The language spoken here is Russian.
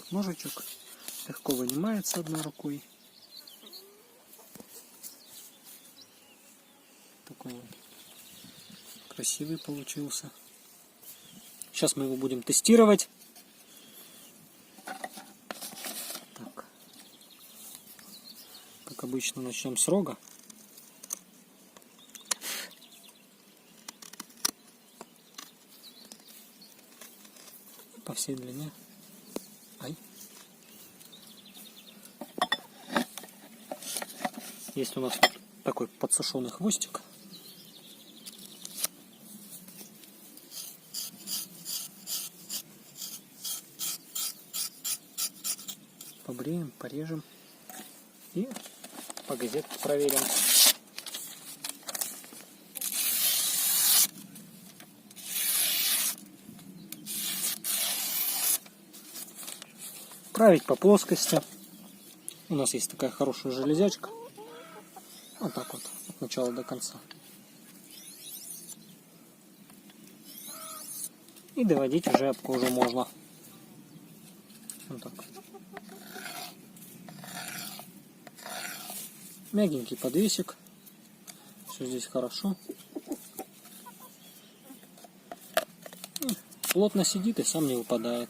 вот ножичек. Легко вынимается одной рукой. Такой вот красивый получился. Сейчас мы его будем тестировать. Так. Как обычно, начнем с рога. По всей длине. Ай. Есть у нас вот такой подсушенный хвостик. Побреем, порежем и по газетке проверим. Править по плоскости. У нас есть такая хорошая железячка. Вот так вот, от начала до конца. И доводить уже об кожу можно. Вот так. Мягенький подвесик. Все здесь хорошо. И плотно сидит и сам не выпадает.